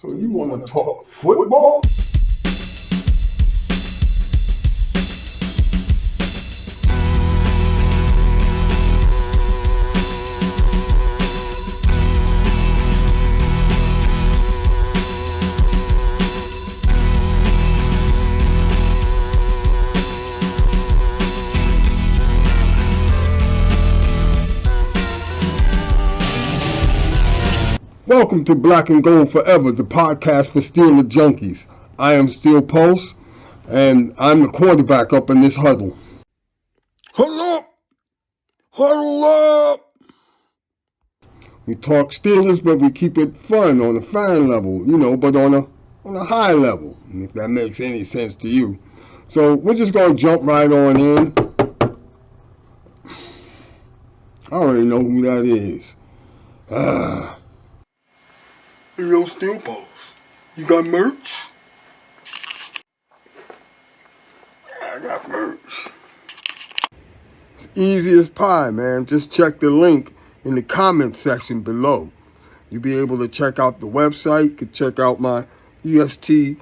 So you want to talk football? Welcome to Black and Gold Forever, the podcast for Steeler junkies. I am Steel Pulse, and I'm the quarterback up in this huddle. Huddle up! Huddle up! We talk Steelers, but we keep it fun on a fan level, but on a high level, if that makes any sense to you. So we're just going to jump right on in. I already know who that is. Yo, Steel Pulse, you got merch? Yeah, I got merch. It's easy as pie, man. Just check the link in the comment section below. You'll be able to check out the website. You can check out my EST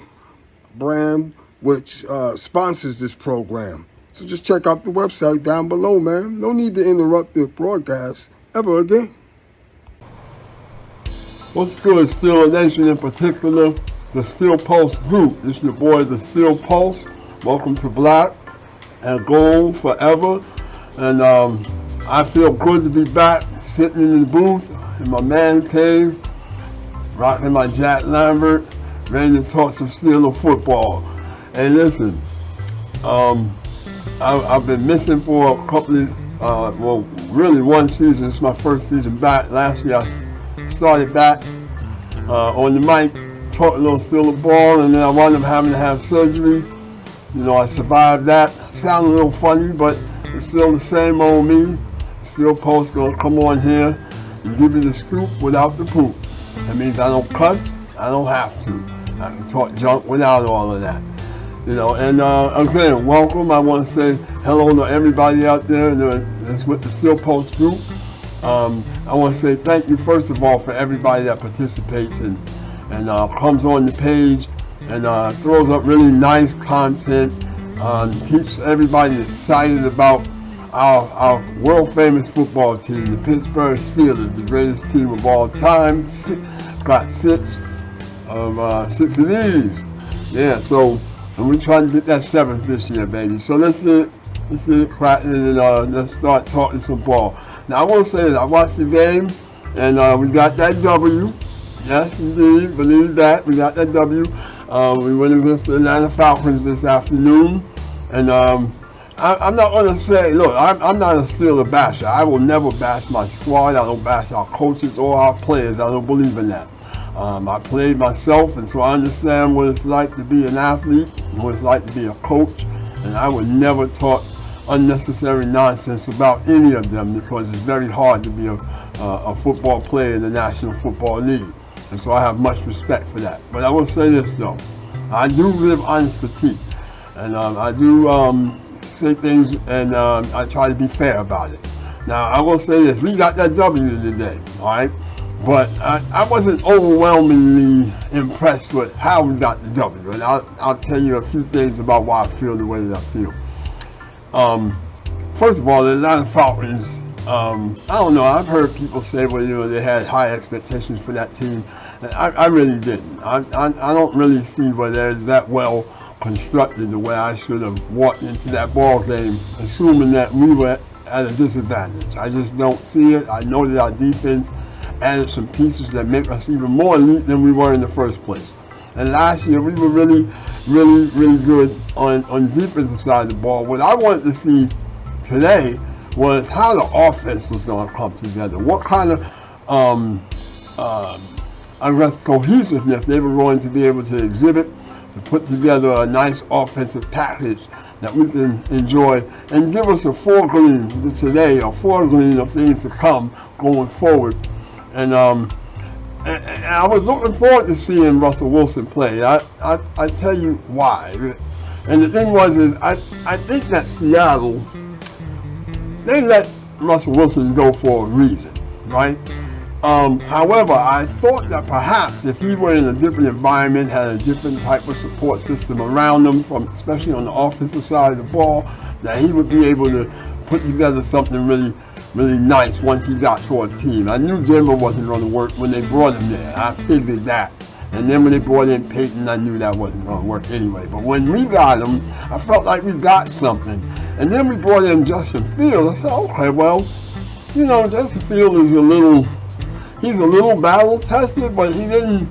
brand, which sponsors this program. So just check out the website down below, man. No need to interrupt the broadcast ever again. What's good, Steel Nation, in particular, the Steel Pulse group. It's your boy, the Steel Pulse. Welcome to Black and Gold Forever. And I feel good to be back, sitting in the booth in my man cave, rocking my Jack Lambert, ready to talk some Steeler football. Hey, listen, I've been missing for a couple of, really one season. It's my first season back. Last year I started back on the mic, talking a little Steeler ball, and then I wound up having to have surgery. I survived that. Sound a little funny, but it's still the same old me. Steel Pulse gonna come on here and give you the scoop without the poop. That means I don't cuss, I don't have to. I can talk junk without all of that. And again, welcome. I want to say hello to everybody out there that's with the Steel Pulse group. I want to say thank you, first of all, for everybody that participates and comes on the page and throws up really nice content, keeps everybody excited about our world-famous football team, the Pittsburgh Steelers, the greatest team of all time. Got six of these. Yeah, so and we're trying to get that seventh this year, baby. So let's get it cracking and let's start talking some ball. Now, I want to say that I watched the game, and we got that W. Yes, indeed. Believe that. We got that W. We went against the Atlanta Falcons this afternoon. And I'm not going to say, look, I'm not a Steeler basher. I will never bash my squad. I don't bash our coaches or our players. I don't believe in that. I played myself, and so I understand what it's like to be an athlete, what it's like to be a coach. And I would never talk unnecessary nonsense about any of them because it's very hard to be a football player in the National Football League. And so I have much respect for that. But I will say this though, I do live honest critique. And I do say things and I try to be fair about it. Now I will say this, we got that W today, alright? But I wasn't overwhelmingly impressed with how we got the W. And I'll tell you a few things about why I feel the way that I feel. First of all, the Atlanta Falcons, I don't know, I've heard people say, well, they had high expectations for that team. And I really didn't. I don't really see where they're that well constructed the way I should have walked into that ball game, assuming that we were at a disadvantage. I just don't see it. I know that our defense added some pieces that make us even more elite than we were in the first place. And last year, we were really good on the defensive side of the ball. What I wanted to see today was how the offense was going to come together. What kind of, cohesiveness they were going to be able to exhibit to put together a nice offensive package that we can enjoy and give us a foregleam today, a foregleam of things to come going forward. And I was looking forward to seeing Russell Wilson play. I tell you why. And the thing is I think that Seattle, they let Russell Wilson go for a reason, right? However, I thought that perhaps if he were in a different environment, had a different type of support system around him, especially on the offensive side of the ball, that he would be able to put together something really, really nice once he got to a team. I knew Denver wasn't going to work when they brought him there. I figured that. And then when they brought in Peyton, I knew that wasn't going to work anyway. But when we got him, I felt like we got something. And then we brought in Justin Fields. I said, okay, well, Justin Fields is he's a little battle tested, but he didn't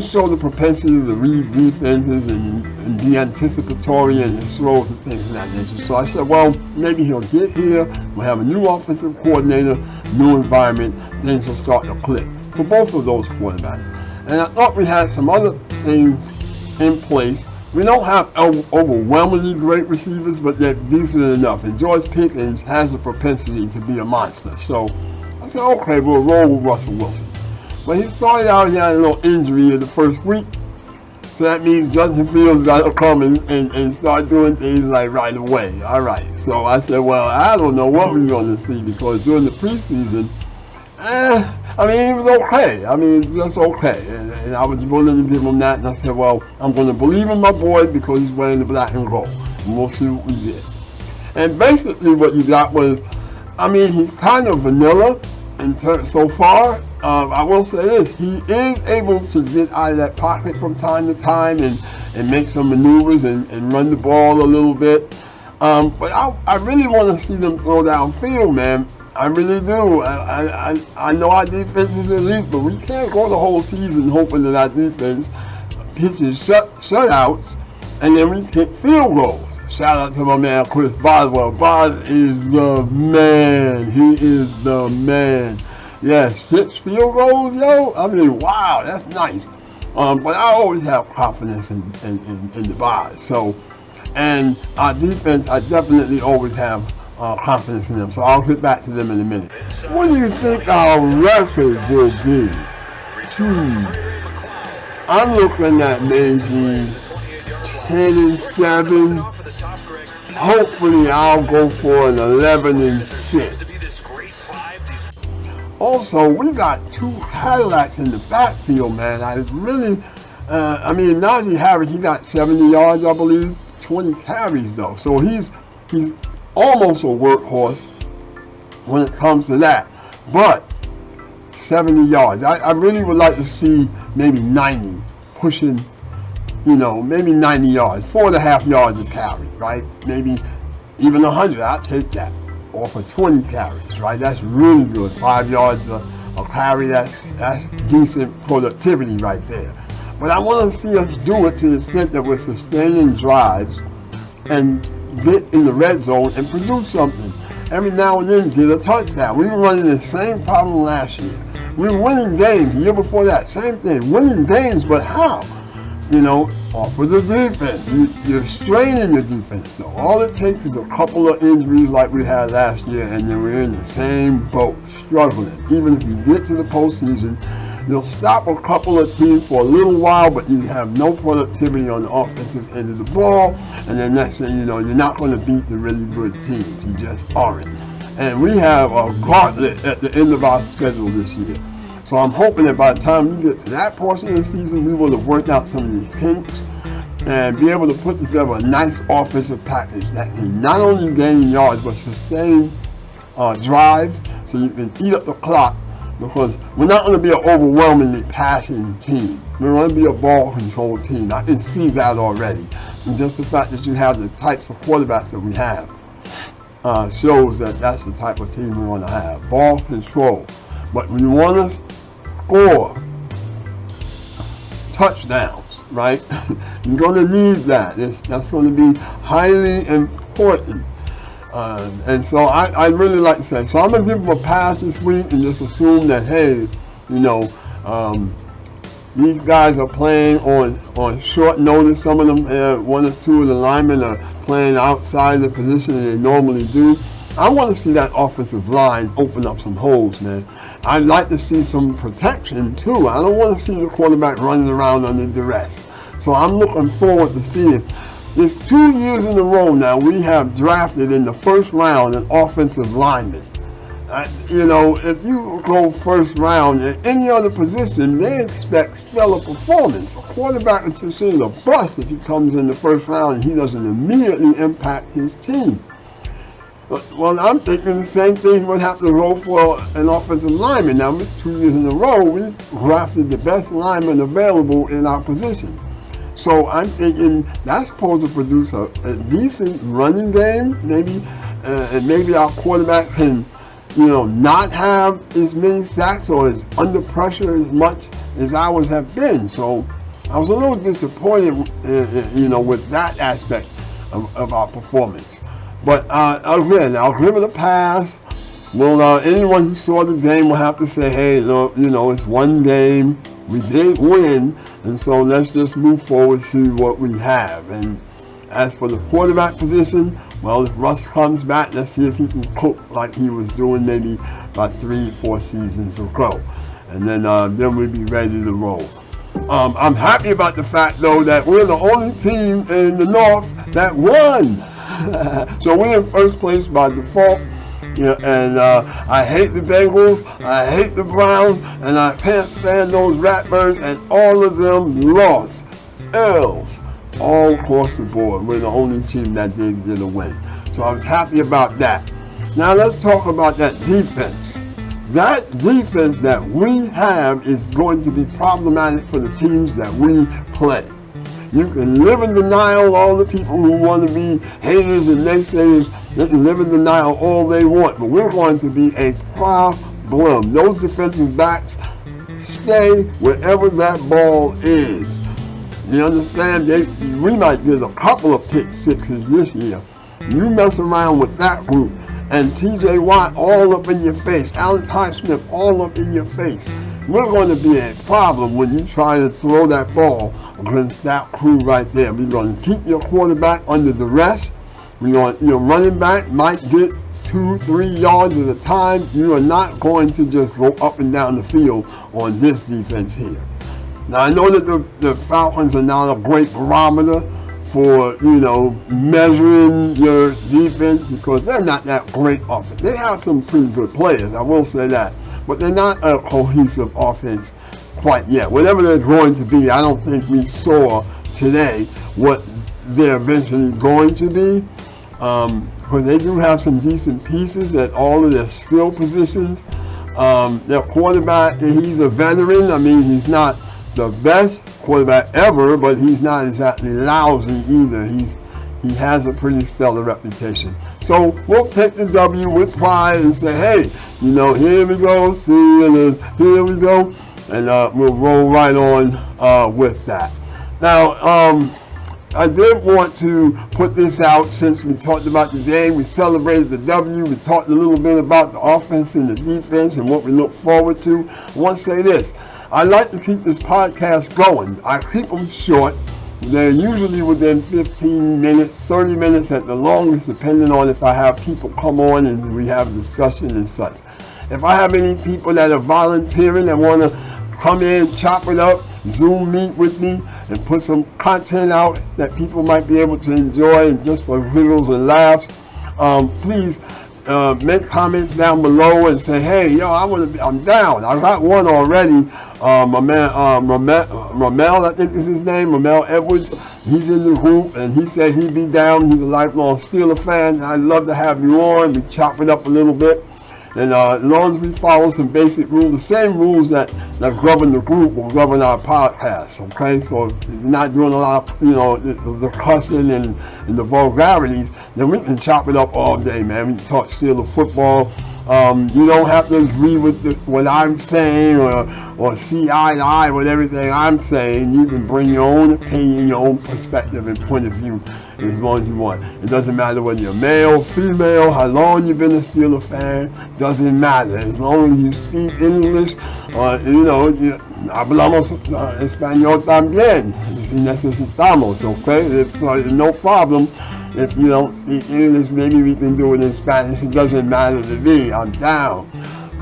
show the propensity to read defenses and be anticipatory in his throws and things of that nature. So I said, well, maybe he'll get here. We'll have a new offensive coordinator, new environment, things will start to click for both of those quarterbacks. And I thought we had some other things in place. We don't have overwhelmingly great receivers, but they're decent enough. And George Pickens has a propensity to be a monster. So I said, okay, we'll roll with Russell Wilson. But he started out, he had a little injury in the first week. So that means Justin Fields got to come and start doing things like right away. All right. So I said, well, I don't know what we're going to see, because during the preseason, he was okay. Just okay. And I was willing to give him that. And I said, well, I'm going to believe in my boy because he's wearing the black and gold. And we'll see what we get. And basically what you got was, he's kind of vanilla so far. I will say this, he is able to get out of that pocket from time to time and make some maneuvers and run the ball a little bit. But I really want to see them throw downfield, man. I really do. I know our defense is elite, but we can't go the whole season hoping that our defense pitches shutouts and then we take field goals. Shout out to my man Chris Boswell. Bos is the man. He is the man. Yes, 6 field goals, yo. Wow, that's nice. But I always have confidence in the Bos. So, and our defense, I definitely always have confidence in them. So I'll get back to them in a minute. What do you think our record will be? I'm looking at maybe 10-7. Hopefully I'll go for an 11-6. Also, we got 2 Cadillacs in the backfield, man. I really, Najee Harris, he got 70 yards, I believe, 20 carries though. So he's almost a workhorse when it comes to that. But 70 yards, I really would like to see maybe 90 pushing. Maybe 90 yards, 4.5 yards a carry, right? Maybe even 100, I'll take that. Or for 20 carries, right? That's really good. 5 yards a carry, that's decent productivity right there. But I want to see us do it to the extent that we're sustaining drives and get in the red zone and produce something. Every now and then get a touchdown. We were running the same problem last year. We were winning games the year before that, same thing. Winning games, but how? Off of the defense. You're straining the defense, though. All it takes is a couple of injuries like we had last year, and then we're in the same boat, struggling. Even if you get to the postseason, you'll stop a couple of teams for a little while, but you have no productivity on the offensive end of the ball, and then next thing you know, you're not going to beat the really good teams. You just aren't. And we have a gauntlet at the end of our schedule this year. So I'm hoping that by the time we get to that portion of the season, we will have worked out some of these kinks and be able to put together a nice offensive package that can not only gain yards, but sustain drives so you can eat up the clock, because we're not going to be an overwhelmingly passing team. We're going to be a ball control team. I can see that already. And just the fact that you have the types of quarterbacks that we have shows that that's the type of team we want to have. Ball control. But we want to score touchdowns, right? You're going to need that. That's going to be highly important. And so I really like to say, so I'm going to give them a pass this week and just assume that, hey, these guys are playing on short notice. Some of them, 1 or 2 of the linemen are playing outside the position that they normally do. I want to see that offensive line open up some holes, man. I'd like to see some protection, too. I don't want to see the quarterback running around under duress. So I'm looking forward to seeing. It's 2 years in a row now we have drafted in the first round an offensive lineman. if you go first round at any other position, they expect stellar performance. A quarterback is considered a bust if he comes in the first round and he doesn't immediately impact his team. Well, I'm thinking the same thing would have to roll for an offensive lineman. Now, 2 years in a row, we've drafted the best lineman available in our position. So I'm thinking that's supposed to produce a decent running game, maybe, and maybe our quarterback can, not have as many sacks or is under pressure as much as ours have been. So I was a little disappointed, with that aspect of our performance. But again, I'll give it a pass. Well, anyone who saw the game will have to say, hey, look, it's one game. We did win, and so let's just move forward, see what we have. And as for the quarterback position, well, if Russ comes back, let's see if he can cook like he was doing maybe about 3-4 seasons ago. And then we'll be ready to roll. I'm happy about the fact, though, that we're the only team in the North that won. So we're in first place by default. And I hate the Bengals, I hate the Browns, and I can't stand those Ratbirds, and all of them lost. L's all across the board. We're the only team that did get a win. So I was happy about that. Now let's talk about that defense. That defense that we have is going to be problematic for the teams that we play. You can live in denial, all the people who want to be haters and naysayers, they can live in denial all they want, but we're going to be a problem. Those defensive backs stay wherever that ball is. You understand? We might get a couple of pick sixes this year. You mess around with that group, and TJ Watt all up in your face, Alex Highsmith all up in your face. We're going to be a problem when you try to throw that ball against that crew right there. We're going to keep your quarterback under duress. Your running back might get 2-3 yards at a time. You are not going to just go up and down the field on this defense here. Now, I know that the Falcons are not a great barometer for, measuring your defense because they're not that great offense. They have some pretty good players, I will say that. But they're not a cohesive offense quite yet. Whatever they're going to be, I don't think we saw today what they're eventually going to be. Because they do have some decent pieces at all of their skill positions. Their quarterback, he's a veteran. I mean, he's not the best quarterback ever, but he's not exactly lousy either. He has a pretty stellar reputation. So we'll take the W with pride and say, hey, here we go, Steelers, here we go. And we'll roll right on with that. Now, I did want to put this out since we talked about the game. We celebrated the W. We talked a little bit about the offense and the defense and what we look forward to. I want to say this. I like to keep this podcast going. I keep them short. They're usually within 15 minutes, 30 minutes at the longest, depending on if I have people come on and we have a discussion and such. If I have any people that are volunteering and want to come in, chop it up, Zoom meet with me, and put some content out that people might be able to enjoy and just for giggles and laughs, please make comments down below and say, hey, I'm down. I got one already. My man Ramel, I think is his name, Ramel Edwards. He's in the group and he said he'd be down. He's a lifelong Steeler fan. I'd love to have you on. We chop it up a little bit. And as long as we follow some basic rules, the same rules that govern the group will govern our podcast, okay? So if you're not doing a lot of, the cussing and the vulgarities, then we can chop it up all day, man. We can talk Steeler football. You don't have to agree with what I'm saying or see eye to eye with everything I'm saying. You can bring your own opinion, your own perspective and point of view as long as you want. It doesn't matter whether you're male, female, how long you've been a Steeler fan, doesn't matter. As long as you speak English, hablamos español también. Si necesitamos, okay? So no problem. If you don't speak English, maybe we can do it in Spanish. It doesn't matter to me. I'm down.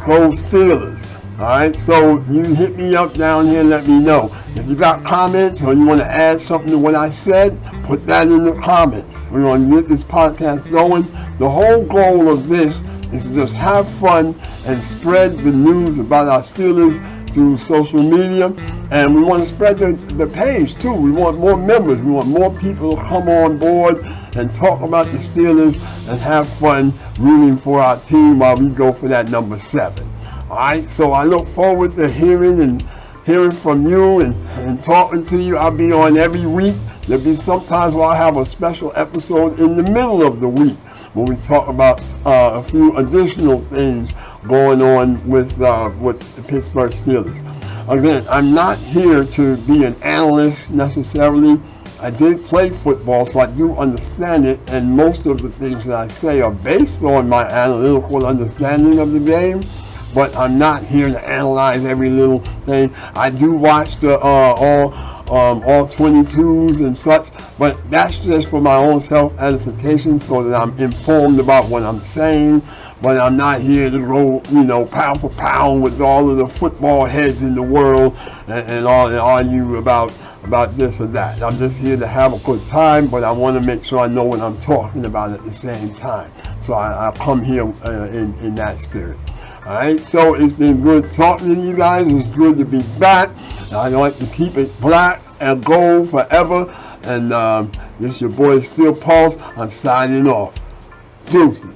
Go Steelers. Alright, so you hit me up down here and let me know. If you got comments or you want to add something to what I said, put that in the comments. We're going to get this podcast going. The whole goal of this is to just have fun and spread the news about our Steelers through social media, and we want to spread the page too. We want more members. We want more people to come on board and talk about the Steelers and have fun rooting for our team while we go for that number 7. All right, so I look forward to hearing from you and talking to you. I'll be on every week. There'll be sometimes where I'll have a special episode in the middle of the week when we talk about a few additional things going on with the Pittsburgh Steelers. Again, I'm not here to be an analyst necessarily. I did play football, so I do understand it, and most of the things that I say are based on my analytical understanding of the game, but I'm not here to analyze every little thing. I do watch the all 22s and such, but that's just for my own self-edification so that I'm informed about what I'm saying. But I'm not here to go, pound for pound with all of the football heads in the world and argue about this or that. I'm just here to have a good time, but I want to make sure I know what I'm talking about at the same time. So I come here in that spirit. All right, so it's been good talking to you guys. It's good to be back. I like to keep it black and gold forever. And this your boy Steel Pulse. I'm signing off. Deuces.